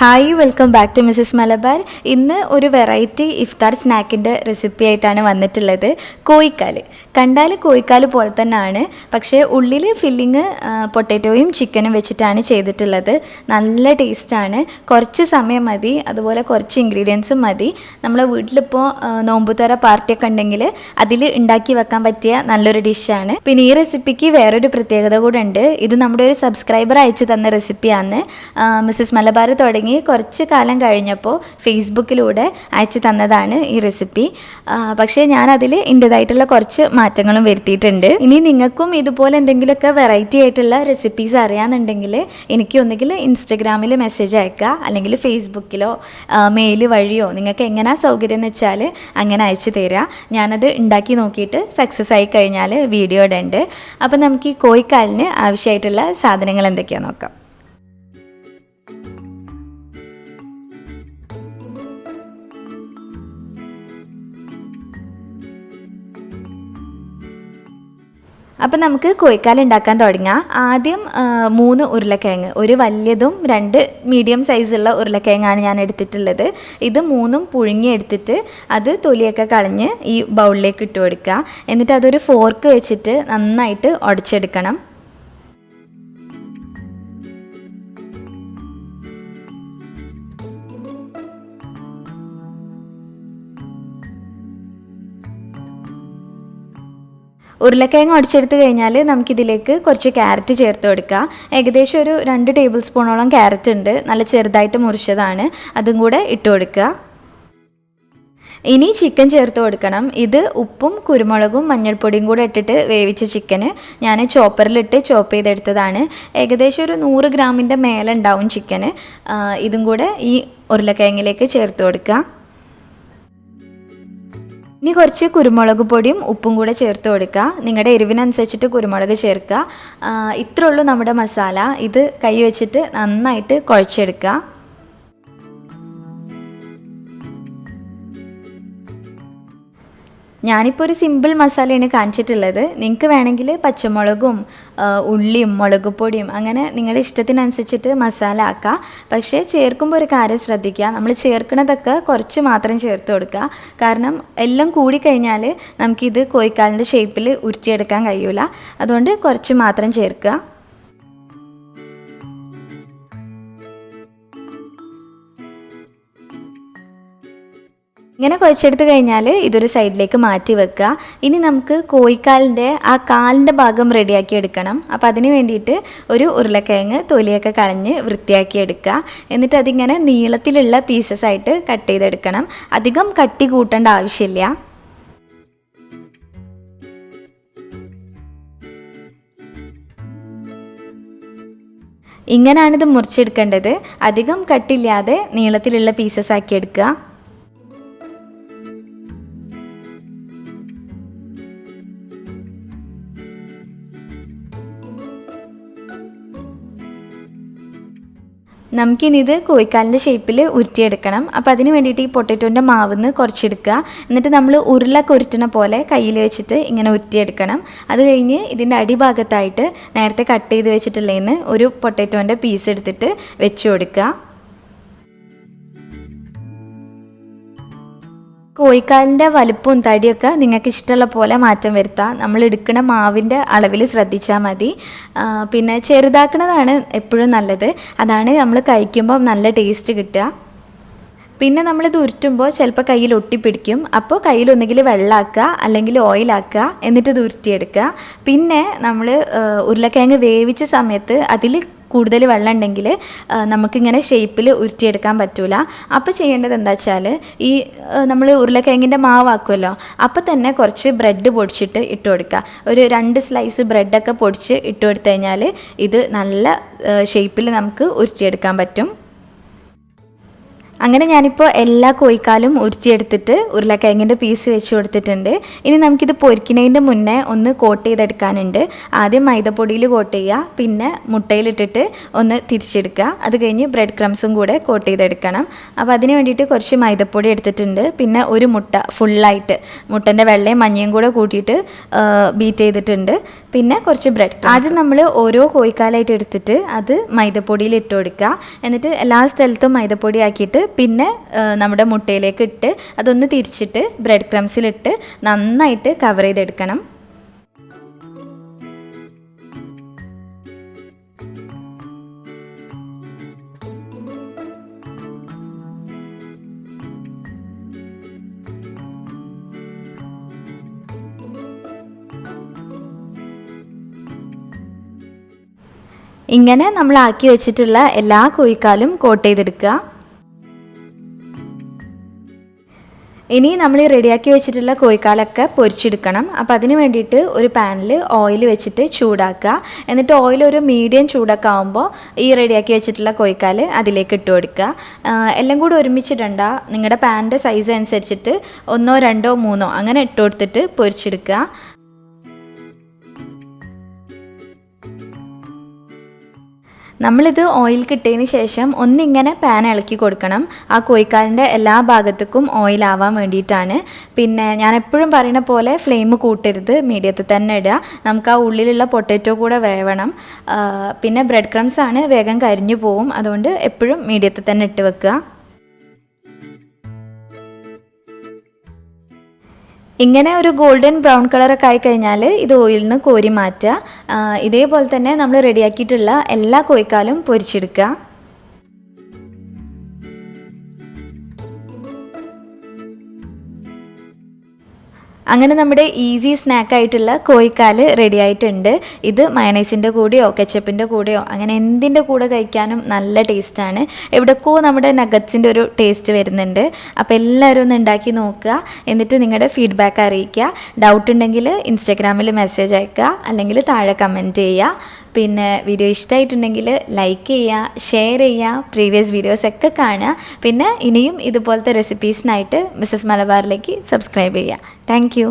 Hi, welcome back to missus Malabar. ഇന്ന് ഒരു variety ഇഫ്താർ സ്നാക്കിൻ്റെ recipe ആയിട്ടാണ് വന്നിട്ടുള്ളത്. കോഴിക്കാല് കണ്ടാൽ കോഴിക്കാല് പോലെ തന്നെയാണ്, പക്ഷേ ഉള്ളിൽ ഫില്ലിങ് പൊട്ടാറ്റോയും ചിക്കനും വെച്ചിട്ടാണ് ചെയ്തിട്ടുള്ളത്. നല്ല ടേസ്റ്റാണ്. കുറച്ച് സമയം മതി, അതുപോലെ കുറച്ച് ഇൻഗ്രീഡിയൻസും മതി. നമ്മളെ വീട്ടിലിപ്പോൾ നോമ്പുതറ പാർട്ടിയൊക്കെ ഉണ്ടെങ്കിൽ അതിൽ ഉണ്ടാക്കി വെക്കാൻ പറ്റിയ നല്ലൊരു ഡിഷാണ്. പിന്നെ ഈ റെസിപ്പിക്ക് വേറൊരു പ്രത്യേകത കൂടെ ഉണ്ട്. ഇത് നമ്മുടെ ഒരു സബ്സ്ക്രൈബർ അയച്ചു തന്ന റെസിപ്പിയാണ്. മിസ്സസ് മലബാർ തുടങ്ങി കുറച്ച് കാലം കഴിഞ്ഞപ്പോൾ ഫേസ്ബുക്കിലൂടെ അയച്ചു തന്നതാണ് ഈ റെസിപ്പി. പക്ഷേ ഞാനതിൽ എൻ്റെതായിട്ടുള്ള കുറച്ച് മാറ്റങ്ങളും വരുത്തിയിട്ടുണ്ട്. ഇനി നിങ്ങൾക്കും ഇതുപോലെ എന്തെങ്കിലുമൊക്കെ വെറൈറ്റി ആയിട്ടുള്ള റെസിപ്പീസ് അറിയാമെന്നുണ്ടെങ്കിൽ എനിക്ക് ഒന്നുകിൽ ഇൻസ്റ്റഗ്രാമിൽ മെസ്സേജ് അയക്കുക, അല്ലെങ്കിൽ ഫേസ്ബുക്കിലോ മെയിൽ വഴിയോ നിങ്ങൾക്ക് എങ്ങനെയാണ് സൗകര്യം എന്ന് വെച്ചാൽ അങ്ങനെ അയച്ചു തരിക. ഞാനത് ഉണ്ടാക്കി നോക്കിയിട്ട് സക്സസ് ആയി കഴിഞ്ഞാൽ വീഡിയോ ഇടുന്നുണ്ട്. അപ്പോൾ നമുക്ക് ഈ കോഴിക്കാലിന് ആവശ്യമായിട്ടുള്ള സാധനങ്ങൾ എന്തൊക്കെയാണെന്ന് നോക്കാം. അപ്പം നമുക്ക് കോഴിക്കാല് ഉണ്ടാക്കാൻ തുടങ്ങാം. ആദ്യം 3 ഉരുളക്കിഴങ്ങ്, ഒരു വലിയതും 2 മീഡിയം സൈസുള്ള ഉരുളക്കിഴങ്ങാണ് ഞാൻ എടുത്തിട്ടുള്ളത്. ഇത് 3ഉം പുഴുങ്ങിയെടുത്തിട്ട് അത് തൊലിയൊക്കെ കളഞ്ഞ് ഈ ബൗളിലേക്ക് ഇട്ട് കൊടുക്കുക. എന്നിട്ട് അതൊരു ഫോർക്ക് വെച്ചിട്ട് നന്നായിട്ട് ഉടച്ചെടുക്കണം. ഉരുളക്കിഴങ്ങ് ഉടച്ചെടുത്ത് കഴിഞ്ഞാൽ നമുക്കിതിലേക്ക് കുറച്ച് ക്യാരറ്റ് ചേർത്ത് കൊടുക്കുക. ഏകദേശം ഒരു 2 ടേബിൾ സ്പൂണോളം ക്യാരറ്റ് ഉണ്ട്, നല്ല ചെറുതായിട്ട് മുറിച്ചതാണ്. അതും കൂടെ ഇട്ട് കൊടുക്കുക. ഇനി ചിക്കൻ ചേർത്ത് കൊടുക്കണം. ഇത് ഉപ്പും കുരുമുളകും മഞ്ഞൾപ്പൊടിയും കൂടെ ഇട്ടിട്ട് വേവിച്ച ചിക്കന് ഞാൻ ചോപ്പറിലിട്ട് ചോപ്പ് ചെയ്തെടുത്തതാണ്. ഏകദേശം ഒരു 100 ഗ്രാമിൻ്റെ മേലെ ഉണ്ടാവും ചിക്കന്. ഇതും കൂടെ ഈ ഉരുളക്കിഴങ്ങിലേക്ക് ചേർത്ത് കൊടുക്കുക. ഇനി കുറച്ച് കുരുമുളക് പൊടിയും ഉപ്പും കൂടെ ചേർത്ത് കൊടുക്കുക. നിങ്ങളുടെ എരിവിനനുസരിച്ചിട്ട് കുരുമുളക് ചേർക്കുക. ഇത്രേ ഉള്ളൂ നമ്മുടെ മസാല. ഇത് കൈ വെച്ചിട്ട് നന്നായിട്ട് കുഴച്ചെടുക്കുക. ഞാനിപ്പോൾ ഒരു സിമ്പിൾ മസാലയാണ് കാണിച്ചിട്ടുള്ളത്. നിങ്ങൾക്ക് വേണമെങ്കിൽ പച്ചമുളകും ഉള്ളിയും മുളക് പൊടിയും അങ്ങനെ നിങ്ങളുടെ ഇഷ്ടത്തിനനുസരിച്ചിട്ട് മസാല ആക്കുക. പക്ഷേ ചേർക്കുമ്പോൾ ഒരു കാര്യം ശ്രദ്ധിക്കുക, നമ്മൾ ചേർക്കുന്നതൊക്കെ കുറച്ച് മാത്രം ചേർത്ത് കൊടുക്കുക. കാരണം എല്ലാം കൂടിക്കഴിഞ്ഞാൽ നമുക്കിത് കോഴിക്കാലിൻ്റെ ഷേപ്പിൽ ഉരുട്ടിയെടുക്കാൻ കഴിയില്ല. അതുകൊണ്ട് കുറച്ച് മാത്രം ചേർക്കുക. ഇങ്ങനെ കുഴച്ചെടുത്ത് കഴിഞ്ഞാൽ ഇതൊരു സൈഡിലേക്ക് മാറ്റി വെക്കുക. ഇനി നമുക്ക് കോഴിക്കാലിൻ്റെ ആ കാലിൻ്റെ ഭാഗം റെഡിയാക്കി എടുക്കണം. അപ്പോൾ അതിന് വേണ്ടിയിട്ട് ഒരു ഉരുളക്കിഴങ്ങ് തൊലിയൊക്കെ കളഞ്ഞ് വൃത്തിയാക്കി എടുക്കുക. എന്നിട്ട് അതിങ്ങനെ നീളത്തിലുള്ള പീസസ് ആയിട്ട് കട്ട് ചെയ്തെടുക്കണം. അധികം കട്ടി കൂട്ടേണ്ട ആവശ്യമില്ല. ഇങ്ങനെയാണിത് മുറിച്ചെടുക്കേണ്ടത്. അധികം കട്ടില്ലാതെ നീളത്തിലുള്ള പീസസ് ആക്കി എടുക്കുക. നമുക്കിനി ഇത് കോഴിക്കാലിൻ്റെ ഷേപ്പിൽ ഉരുട്ടിയെടുക്കണം. അപ്പോൾ അതിന് വേണ്ടിയിട്ട് ഈ പൊട്ടാറ്റോൻ്റെ മാവിന്ന് കുറച്ചെടുക്കുക. എന്നിട്ട് നമ്മൾ ഉരുളൊക്കെ ഉരുട്ടുന്ന പോലെ കയ്യിൽ വെച്ചിട്ട് ഇങ്ങനെ ഉരുട്ടിയെടുക്കണം. അത് കഴിഞ്ഞ് ഇതിൻ്റെ അടിഭാഗത്തായിട്ട് നേരത്തെ കട്ട് ചെയ്ത് വെച്ചിട്ടുള്ളതിന് ഒരു പൊട്ടാറ്റോൻ്റെ പീസ് എടുത്തിട്ട് വെച്ച് കൊടുക്കുക. കോഴിക്കാലിൻ്റെ വലുപ്പവും തടിയൊക്കെ നിങ്ങൾക്ക് ഇഷ്ടമുള്ള പോലെ മാറ്റം വരുത്താം. നമ്മൾ എടുക്കുന്ന മാവിൻ്റെ അളവിൽ ശ്രദ്ധിച്ചാൽ മതി. പിന്നെ ചെറുതാക്കുന്നതാണ് എപ്പോഴും നല്ലത്. അതാണ് നമ്മൾ കഴിക്കുമ്പോൾ നല്ല ടേസ്റ്റ് കിട്ടുക. പിന്നെ നമ്മളിത് ഉരുട്ടുമ്പോൾ ചിലപ്പോൾ കയ്യിൽ ഒട്ടിപ്പിടിക്കും. അപ്പോൾ കയ്യിലൊന്നുകിൽ വെള്ളമാക്കുക, അല്ലെങ്കിൽ ഓയിലാക്കുക, എന്നിട്ട് ഇത് ഉരുട്ടിയെടുക്കുക. പിന്നെ നമ്മൾ ഉരുളക്കിഴങ്ങ് വേവിച്ച സമയത്ത് അതിൽ കൂടുതൽ വെള്ളം ഉണ്ടെങ്കിൽ നമുക്കിങ്ങനെ ഷേപ്പിൽ ഉരുട്ടിയെടുക്കാൻ പറ്റില്ല. അപ്പോൾ ചെയ്യേണ്ടത് എന്താ വെച്ചാൽ ഈ നമ്മൾ ഉരുളക്കിഴങ്ങിൻ്റെ മാവാക്കുമല്ലോ, അപ്പോൾ തന്നെ കുറച്ച് ബ്രെഡ് പൊടിച്ചിട്ട് ഇട്ട് കൊടുക്കുക. ഒരു 2 സ്ലൈസ് ബ്രെഡൊക്കെ പൊടിച്ച് ഇട്ട് കൊടുത്തു കഴിഞ്ഞാൽ ഇത് നല്ല ഷേപ്പിൽ നമുക്ക് ഉരുട്ടിയെടുക്കാൻ പറ്റും. അങ്ങനെ ഞാനിപ്പോൾ എല്ലാ കോഴിക്കാലും ഉരുട്ടിയെടുത്തിട്ട് ഉരുളക്കിഴങ്ങിൻ്റെ പീസ് വെച്ച് കൊടുത്തിട്ടുണ്ട്. ഇനി നമുക്കിത് പൊരിക്കുന്നതിൻ്റെ മുന്നേ ഒന്ന് കോട്ട് ചെയ്തെടുക്കാനുണ്ട്. ആദ്യം മൈദപ്പൊടിയിൽ കോട്ട് ചെയ്യുക, പിന്നെ മുട്ടയിലിട്ടിട്ട് ഒന്ന് തിരിച്ചെടുക്കുക. അത് കഴിഞ്ഞ് ബ്രെഡ് ക്രംസും കൂടെ കോട്ട് ചെയ്തെടുക്കണം. അപ്പോൾ അതിന് വേണ്ടിയിട്ട് കുറച്ച് മൈദപ്പൊടി എടുത്തിട്ടുണ്ട്. പിന്നെ ഒരു മുട്ട ഫുള്ളായിട്ട് മുട്ടൻ്റെ വെള്ളയും മഞ്ഞയും കൂടെ കൂട്ടിയിട്ട് ബീറ്റ് ചെയ്തിട്ടുണ്ട്. പിന്നെ കുറച്ച് ബ്രെഡ്. ആദ്യം നമ്മൾ ഓരോ കോഴിക്കാലായിട്ട് എടുത്തിട്ട് അത് മൈദപ്പൊടിയിൽ ഇട്ട് കൊടുക്കുക. എന്നിട്ട് എല്ലാ സ്ഥലത്തും മൈദപ്പൊടി ആക്കിയിട്ട് പിന്നെ നമ്മുടെ മുട്ടയിലേക്ക് ഇട്ട് അതൊന്ന് തിരിച്ചിട്ട് ബ്രെഡ് ക്രംസിലിട്ട് നന്നായിട്ട് കവർ ചെയ്തെടുക്കണം. ഇങ്ങനെ നമ്മൾ ആക്കി വെച്ചിട്ടുള്ള എല്ലാ കോഴിക്കാലും കോട്ട് ചെയ്തെടുക്കുക. ഇനി നമ്മൾ റെഡിയാക്കി വെച്ചിട്ടുള്ള കോഴിക്കാലൊക്കെ പൊരിച്ചെടുക്കണം. അപ്പോൾ അതിന് വേണ്ടിയിട്ട് ഒരു പാനിൽ ഓയിൽ വെച്ചിട്ട് ചൂടാക്കുക. എന്നിട്ട് ഓയിൽ ഒരു മീഡിയം ചൂടൊക്കെ ആകുമ്പോൾ ഈ റെഡിയാക്കി വെച്ചിട്ടുള്ള കോഴിക്കാൽ അതിലേക്ക് ഇട്ട് കൊടുക്കുക. എല്ലാം കൂടി ഒരുമിച്ചിടണ്ട, നിങ്ങളുടെ പാനിൻ്റെ സൈസ് അനുസരിച്ചിട്ട് 1, 2, 3 അങ്ങനെ ഇട്ട് കൊടുത്തിട്ട് പൊരിച്ചെടുക്കുക. നമ്മളിത് ഓയിൽ കിട്ടിയതിന് ശേഷം ഒന്നിങ്ങനെ പാൻ ഇളക്കി കൊടുക്കണം. ആ കോഴിക്കാലിൻ്റെ എല്ലാ ഭാഗത്തേക്കും ഓയിലാവാൻ വേണ്ടിയിട്ടാണ്. പിന്നെ ഞാൻ എപ്പോഴും പറയുന്ന പോലെ ഫ്ലെയിം കൂട്ടരുത്, മീഡിയത്തിൽ തന്നെ ഇടുക. നമുക്ക് ആ ഉള്ളിലുള്ള പൊട്ടാറ്റോ കൂടെ വേവണം. പിന്നെ ബ്രെഡ് ക്രംസ് ആണ്, വേഗം കരിഞ്ഞു പോവും. അതുകൊണ്ട് എപ്പോഴും മീഡിയത്തിൽ തന്നെ ഇട്ട് വെക്കുക. ഇങ്ങനെ ഒരു ഗോൾഡൻ ബ്രൗൺ കളറൊക്കെ ആയിക്കഴിഞ്ഞാൽ ഇത് ഓയിലിൽ നിന്ന് കോരി മാറ്റുക. ഇതേപോലെ തന്നെ നമ്മൾ റെഡിയാക്കിയിട്ടുള്ള എല്ലാ കോഴിക്കാലും പൊരിച്ചെടുക്കുക. അങ്ങനെ നമ്മുടെ ഈസി സ്നാക്കായിട്ടുള്ള കോഴിക്കാല് റെഡി ആയിട്ടുണ്ട്. ഇത് മയണൈസിൻ്റെ കൂടെയോ കെച്ചപ്പിൻ്റെ കൂടെയോ അങ്ങനെ എന്തിൻ്റെ കൂടെ കഴിക്കാനും നല്ല ടേസ്റ്റാണ്. എവിടെക്കോ നമ്മുടെ നഗറ്റ്സിൻ്റെ ഒരു ടേസ്റ്റ് വരുന്നുണ്ട്. അപ്പോൾ എല്ലാവരും ഒന്ന് ഉണ്ടാക്കി നോക്കുക. എന്നിട്ട് നിങ്ങളുടെ ഫീഡ്ബാക്ക് അറിയിക്കുക. ഡൗട്ട് ഉണ്ടെങ്കിൽ ഇൻസ്റ്റാഗ്രാമിൽ മെസ്സേജ് അയക്കുക, അല്ലെങ്കിൽ താഴെ കമൻറ്റ് ചെയ്യുക. പിന്നെ വീഡിയോ ഇഷ്ടമായിട്ടുണ്ടെങ്കിൽ ലൈക്ക് ചെയ്യുക, ഷെയർ ചെയ്യുക, പ്രീവിയസ് വീഡിയോസൊക്കെ കാണുക. പിന്നെ ഇനിയും ഇതുപോലത്തെ റെസിപ്പീസിനായിട്ട് മിസ്സസ് മലബാറിലേക്ക് സബ്സ്ക്രൈബ് ചെയ്യുക. Thank you.